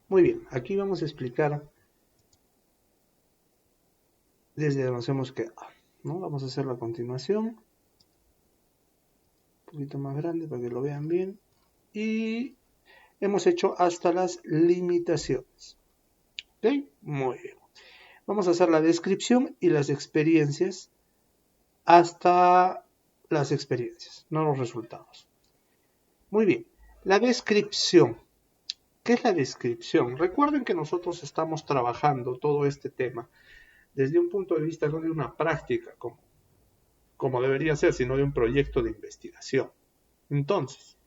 Muy bien, aquí vamos a explicar desde donde nos hemos quedado, ¿no? Vamos a hacerlo a continuación. Un poquito más grande para que lo vean bien. Y hemos hecho hasta las limitaciones. ¿Ok? Muy bien. Vamos a hacer la descripción y las experiencias hasta las experiencias, no los resultados. Muy bien. La descripción. ¿Qué es la descripción? Recuerden que nosotros estamos trabajando todo este tema desde un punto de vista no de una práctica como debería ser, sino de un proyecto de investigación. Entonces,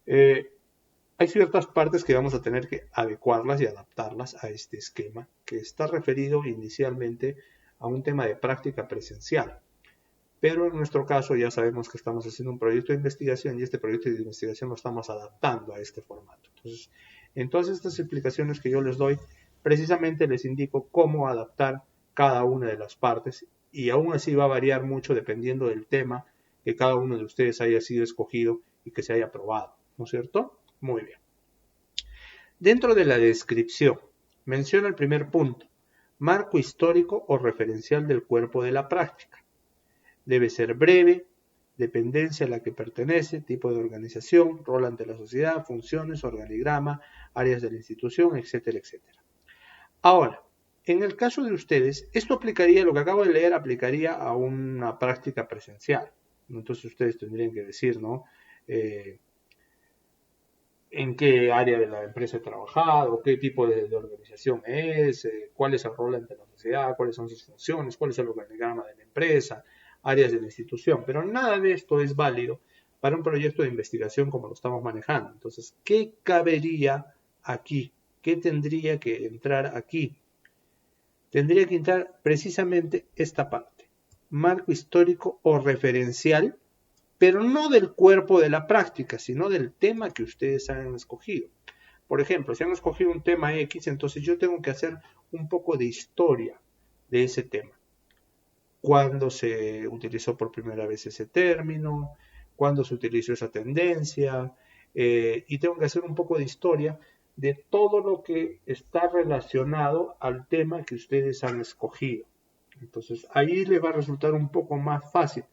hay ciertas partes que vamos a tener que adecuarlas y adaptarlas a este esquema que está referido inicialmente a un tema de práctica presencial. Pero en nuestro caso ya sabemos que estamos haciendo un proyecto de investigación y este proyecto de investigación lo estamos adaptando a este formato. Entonces, en todas estas explicaciones que yo les doy, precisamente les indico cómo adaptar cada una de las partes y aún así va a variar mucho dependiendo del tema que cada uno de ustedes haya sido escogido y que se haya aprobado, ¿no es cierto? Muy bien. Dentro de la descripción, menciona el primer punto, marco histórico o referencial del cuerpo de la práctica. Debe ser breve, dependencia a la que pertenece, tipo de organización, rol ante la sociedad, funciones, organigrama, áreas de la institución, etcétera, etcétera. Ahora, en el caso de ustedes, esto aplicaría, lo que acabo de leer, aplicaría a una práctica presencial. Entonces ustedes tendrían que decir, ¿no? En qué área de la empresa he trabajado, qué tipo de organización es, cuál es el rol ante la sociedad, cuáles son sus funciones, cuál es el organigrama de la empresa, áreas de la institución. Pero nada de esto es válido para un proyecto de investigación como lo estamos manejando. Entonces, ¿qué cabería aquí? ¿Qué tendría que entrar aquí? Tendría que entrar precisamente esta parte, marco histórico o referencial, pero no del cuerpo de la práctica, sino del tema que ustedes han escogido. Por ejemplo, si han escogido un tema X, entonces yo tengo que hacer un poco de historia de ese tema. ¿Cuándo se utilizó por primera vez ese término? ¿Cuándo se utilizó esa tendencia? Y tengo que hacer un poco de historia de todo lo que está relacionado al tema que ustedes han escogido. Entonces, ahí les va a resultar un poco más fácil.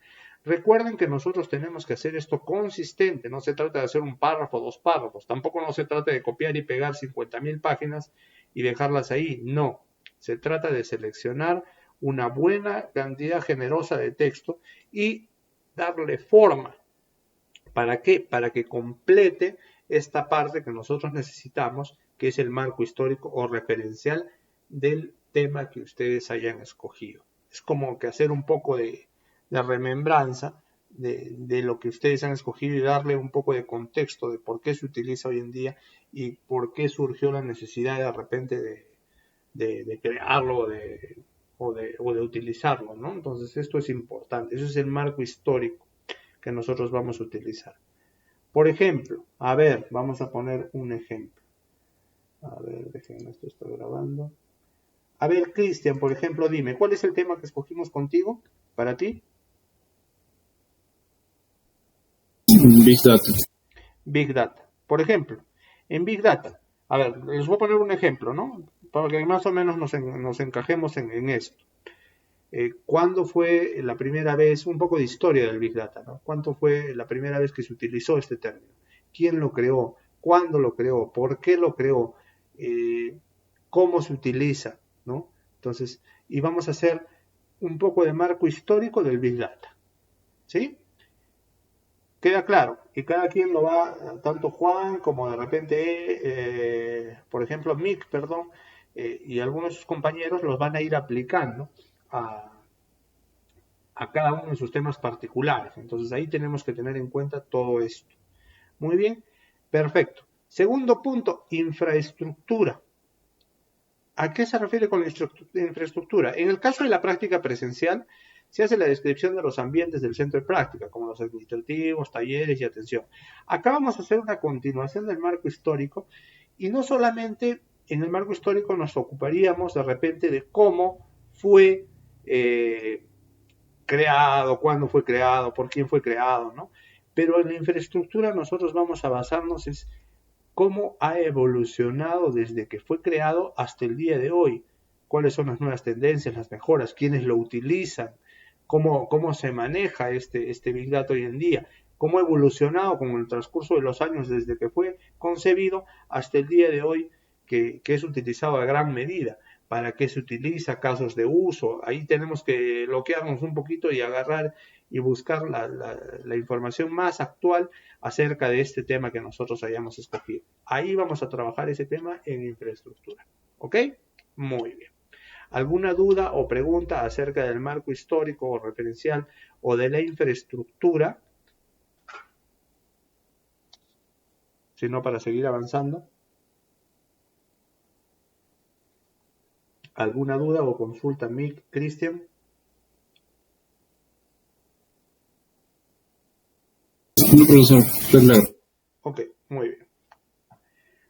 Recuerden que nosotros tenemos que hacer esto consistente, no se trata de hacer un párrafo, dos párrafos, tampoco no se trata de copiar y pegar 50.000 páginas y dejarlas ahí, no, se trata de seleccionar una buena cantidad generosa de texto y darle forma. ¿Para qué? Para que complete esta parte que nosotros necesitamos, que es el marco histórico o referencial del tema que ustedes hayan escogido. Es como que hacer un poco de remembranza de lo que ustedes han escogido y darle un poco de contexto de por qué se utiliza hoy en día y por qué surgió la necesidad de repente de crearlo o de utilizarlo, ¿no? Entonces esto es importante, eso es el marco histórico que nosotros vamos a utilizar. Por ejemplo, a ver, vamos a poner un ejemplo. A ver, déjenme, esto está grabando. A ver, Cristian, por ejemplo, dime, ¿cuál es el tema que escogimos contigo para ti? Big Data. Big Data. Por ejemplo, en Big Data, a ver, les voy a poner un ejemplo, ¿no? Para que más o menos nos encajemos en esto. ¿Cuándo fue la primera vez, un poco de historia del Big Data, ¿no? ¿Cuándo fue la primera vez que se utilizó este término? ¿Quién lo creó? ¿Cuándo lo creó? ¿Por qué lo creó? ¿Cómo se utiliza? ¿No? Entonces, y vamos a hacer un poco de marco histórico del Big Data. ¿Sí? Queda claro, y cada quien lo va, tanto Juan como de repente, por ejemplo, Mick, perdón, y algunos de sus compañeros los van a ir aplicando a cada uno de sus temas particulares. Entonces ahí tenemos que tener en cuenta todo esto. Muy bien, perfecto. Segundo punto, infraestructura. ¿A qué se refiere con la infraestructura? En el caso de la práctica presencial, se hace la descripción de los ambientes del centro de práctica, como los administrativos, talleres y atención. Acá vamos a hacer una continuación del marco histórico y no solamente en el marco histórico nos ocuparíamos de repente de cómo fue creado, cuándo fue creado, por quién fue creado, ¿no? Pero en la infraestructura nosotros vamos a basarnos en cómo ha evolucionado desde que fue creado hasta el día de hoy, cuáles son las nuevas tendencias, las mejoras, quiénes lo utilizan, cómo se maneja este Big Data hoy en día, cómo ha evolucionado con el transcurso de los años desde que fue concebido hasta el día de hoy, que es utilizado a gran medida. ¿Para qué se utiliza? Casos de uso. Ahí tenemos que bloquearnos un poquito y agarrar y buscar la información más actual acerca de este tema que nosotros hayamos escogido. Ahí vamos a trabajar ese tema en infraestructura. ¿Ok? Muy bien. ¿Alguna duda o pregunta acerca del marco histórico o referencial o de la infraestructura? Si no, para seguir avanzando. ¿Alguna duda o consulta, Mick, Cristian? No, profesor, está claro. Ok, muy bien.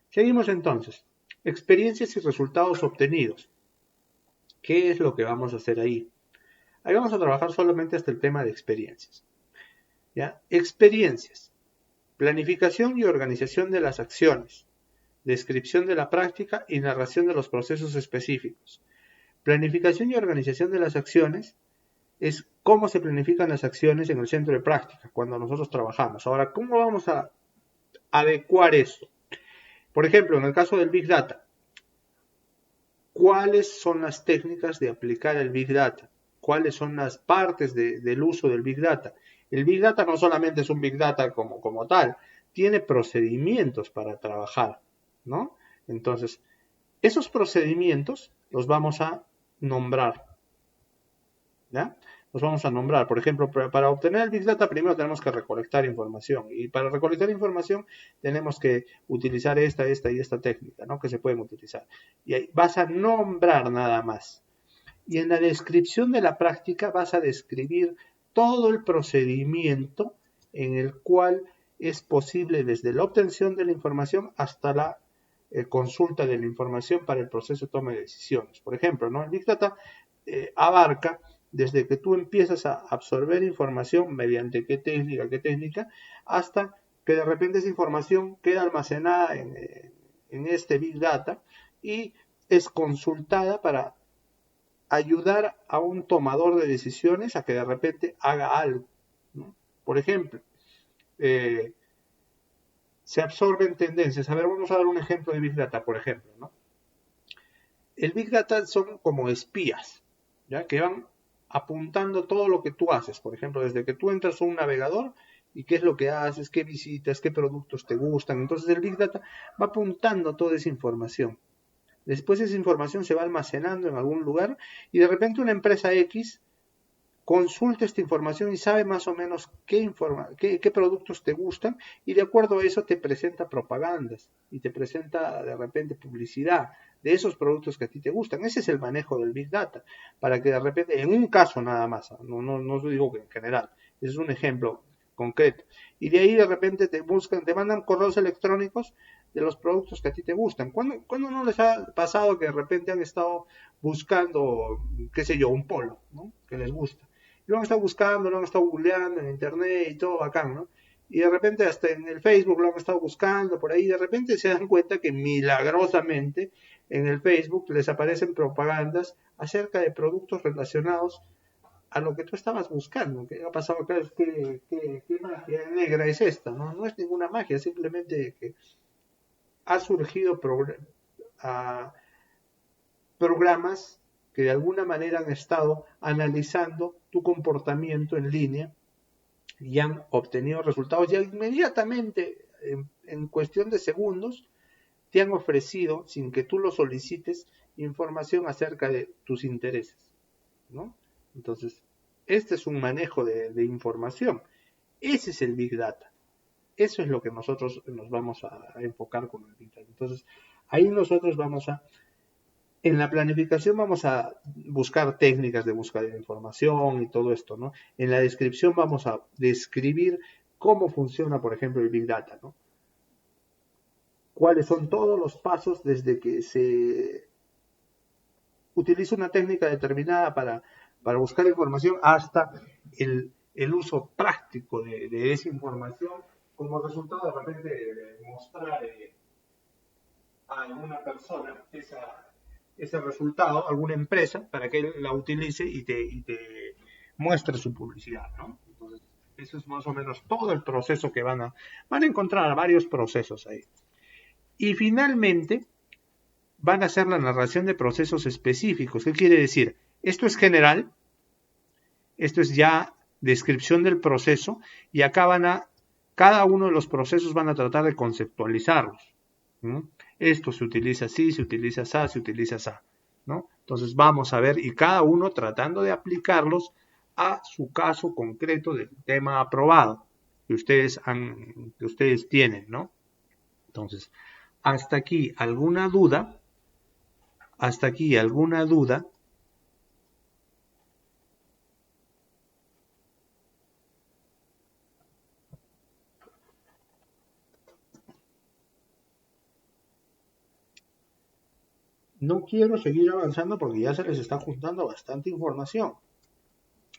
Seguimos entonces. Experiencias y resultados obtenidos. ¿Qué es lo que vamos a hacer ahí? Ahí vamos a trabajar solamente hasta el tema de experiencias. ¿Ya? Experiencias. Planificación y organización de las acciones. Descripción de la práctica y narración de los procesos específicos. Planificación y organización de las acciones es cómo se planifican las acciones en el centro de práctica cuando nosotros trabajamos. Ahora, ¿cómo vamos a adecuar eso? Por ejemplo, en el caso del Big Data, ¿cuáles son las técnicas de aplicar el Big Data? ¿Cuáles son las partes del uso del Big Data? El Big Data no solamente es un Big Data como tal, tiene procedimientos para trabajar, ¿no? Entonces, esos procedimientos los vamos a nombrar, ¿ya? Los vamos a nombrar. Por ejemplo, para obtener el Big Data primero tenemos que recolectar información. Y para recolectar información tenemos que utilizar esta y esta técnica, ¿no? Que se pueden utilizar. Y ahí vas a nombrar nada más. Y en la descripción de la práctica vas a describir todo el procedimiento en el cual es posible desde la obtención de la información hasta la consulta de la información para el proceso de toma de decisiones. Por ejemplo, ¿no? El Big Data abarca desde que tú empiezas a absorber información mediante qué técnica, hasta que de repente esa información queda almacenada en este Big Data y es consultada para ayudar a un tomador de decisiones a que de repente haga algo, ¿no? Por ejemplo, se absorben tendencias. A ver, vamos a dar un ejemplo de Big Data, por ejemplo, ¿no? El Big Data son como espías, ¿ya? Que van apuntando todo lo que tú haces. Por ejemplo, desde que tú entras a un navegador y qué es lo que haces, qué visitas, qué productos te gustan. Entonces el Big Data va apuntando toda esa información. Después esa información se va almacenando en algún lugar y de repente una empresa X consulta esta información y sabe más o menos qué productos te gustan y de acuerdo a eso te presenta propagandas y te presenta de repente publicidad de esos productos que a ti te gustan. Ese es el manejo del Big Data, para que de repente, en un caso nada más, no digo que en general, ese es un ejemplo concreto, y de ahí de repente te mandan correos electrónicos de los productos que a ti te gustan. ¿Cuándo no les ha pasado que de repente han estado buscando, qué sé yo, un polo, ¿no? Que les gusta? Lo han estado buscando, lo han estado googleando en internet y todo bacán, ¿no? Y de repente hasta en el Facebook lo han estado buscando por ahí, de repente se dan cuenta que milagrosamente en el Facebook les aparecen propagandas acerca de productos relacionados a lo que tú estabas buscando. ¿Qué ha pasado acá? ¿Qué magia negra es esta? No es ninguna magia, simplemente que ha surgido programas que de alguna manera han estado analizando tu comportamiento en línea y han obtenido resultados ya inmediatamente, en cuestión de segundos, te han ofrecido, sin que tú lo solicites, información acerca de tus intereses, ¿no? Entonces, este es un manejo de información. Ese es el Big Data. Eso es lo que nosotros nos vamos a enfocar con el Big Data. Entonces, ahí nosotros en la planificación vamos a buscar técnicas de búsqueda de información y todo esto, ¿no? En la descripción vamos a describir cómo funciona, por ejemplo, el Big Data, ¿no? Cuáles son todos los pasos desde que se utiliza una técnica determinada para buscar información hasta el uso práctico de esa información como resultado de repente de mostrar a alguna persona ese resultado, alguna empresa, para que la utilice y te muestre su publicidad, ¿no? Entonces, eso es más o menos todo el proceso que van a encontrar varios procesos ahí. Y finalmente, van a hacer la narración de procesos específicos. ¿Qué quiere decir? Esto es general, esto es ya descripción del proceso, y acá cada uno de los procesos van a tratar de conceptualizarlos, ¿no? Esto se utiliza así, se utiliza así, se utiliza así, ¿no? Entonces vamos a ver, y cada uno tratando de aplicarlos a su caso concreto del tema aprobado que ustedes tienen, ¿no? Entonces, hasta aquí alguna duda. Hasta aquí alguna duda. No quiero seguir avanzando porque ya se les está juntando bastante información.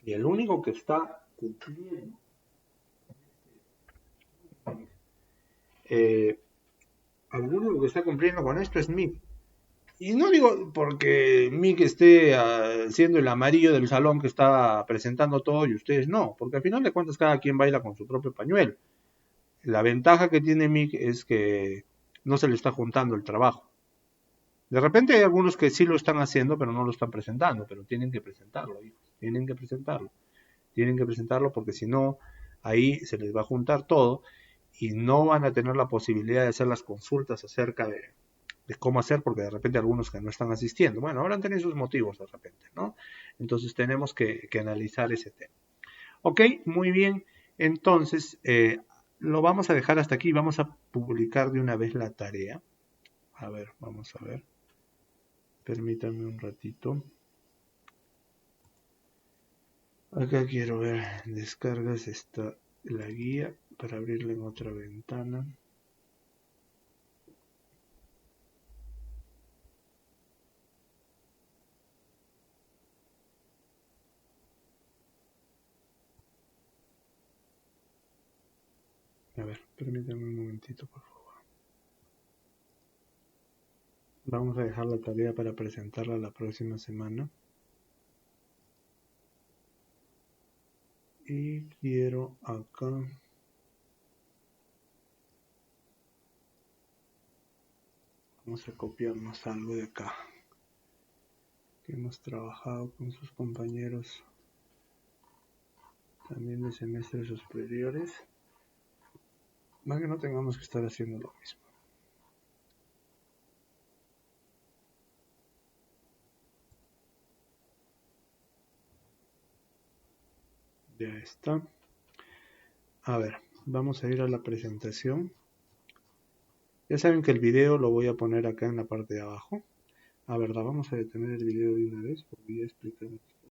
Y el único que está cumpliendo, el único que está cumpliendo con esto es Mick. Y no digo porque Mick esté siendo el amarillo del salón que está presentando todo y ustedes no, porque al final de cuentas cada quien baila con su propio pañuelo. La ventaja que tiene Mick es que no se le está juntando el trabajo. De repente hay algunos que sí lo están haciendo, pero no lo están presentando, pero tienen que presentarlo, hijos. Tienen que presentarlo porque si no, ahí se les va a juntar todo y no van a tener la posibilidad de hacer las consultas acerca de cómo hacer, porque de repente algunos que no están asistiendo, bueno, ahora han tenido sus motivos de repente, ¿no? Entonces tenemos que analizar ese tema. Ok, muy bien, entonces lo vamos a dejar hasta aquí, vamos a publicar de una vez la tarea. A ver, vamos a ver. Permítanme un ratito. Acá quiero ver, descargas, está la guía para abrirla en otra ventana. A ver, permítanme un momentito, por favor. Vamos a dejar la tarea para presentarla la próxima semana. Y quiero acá vamos a copiarnos algo de acá que hemos trabajado con sus compañeros también de semestres superiores, para que no tengamos que estar haciendo lo mismo. Ya está. A ver, vamos a ir a la presentación. Ya saben que el video lo voy a poner acá en la parte de abajo. A ver, vamos a detener el video de una vez porque voy a explicar aquí.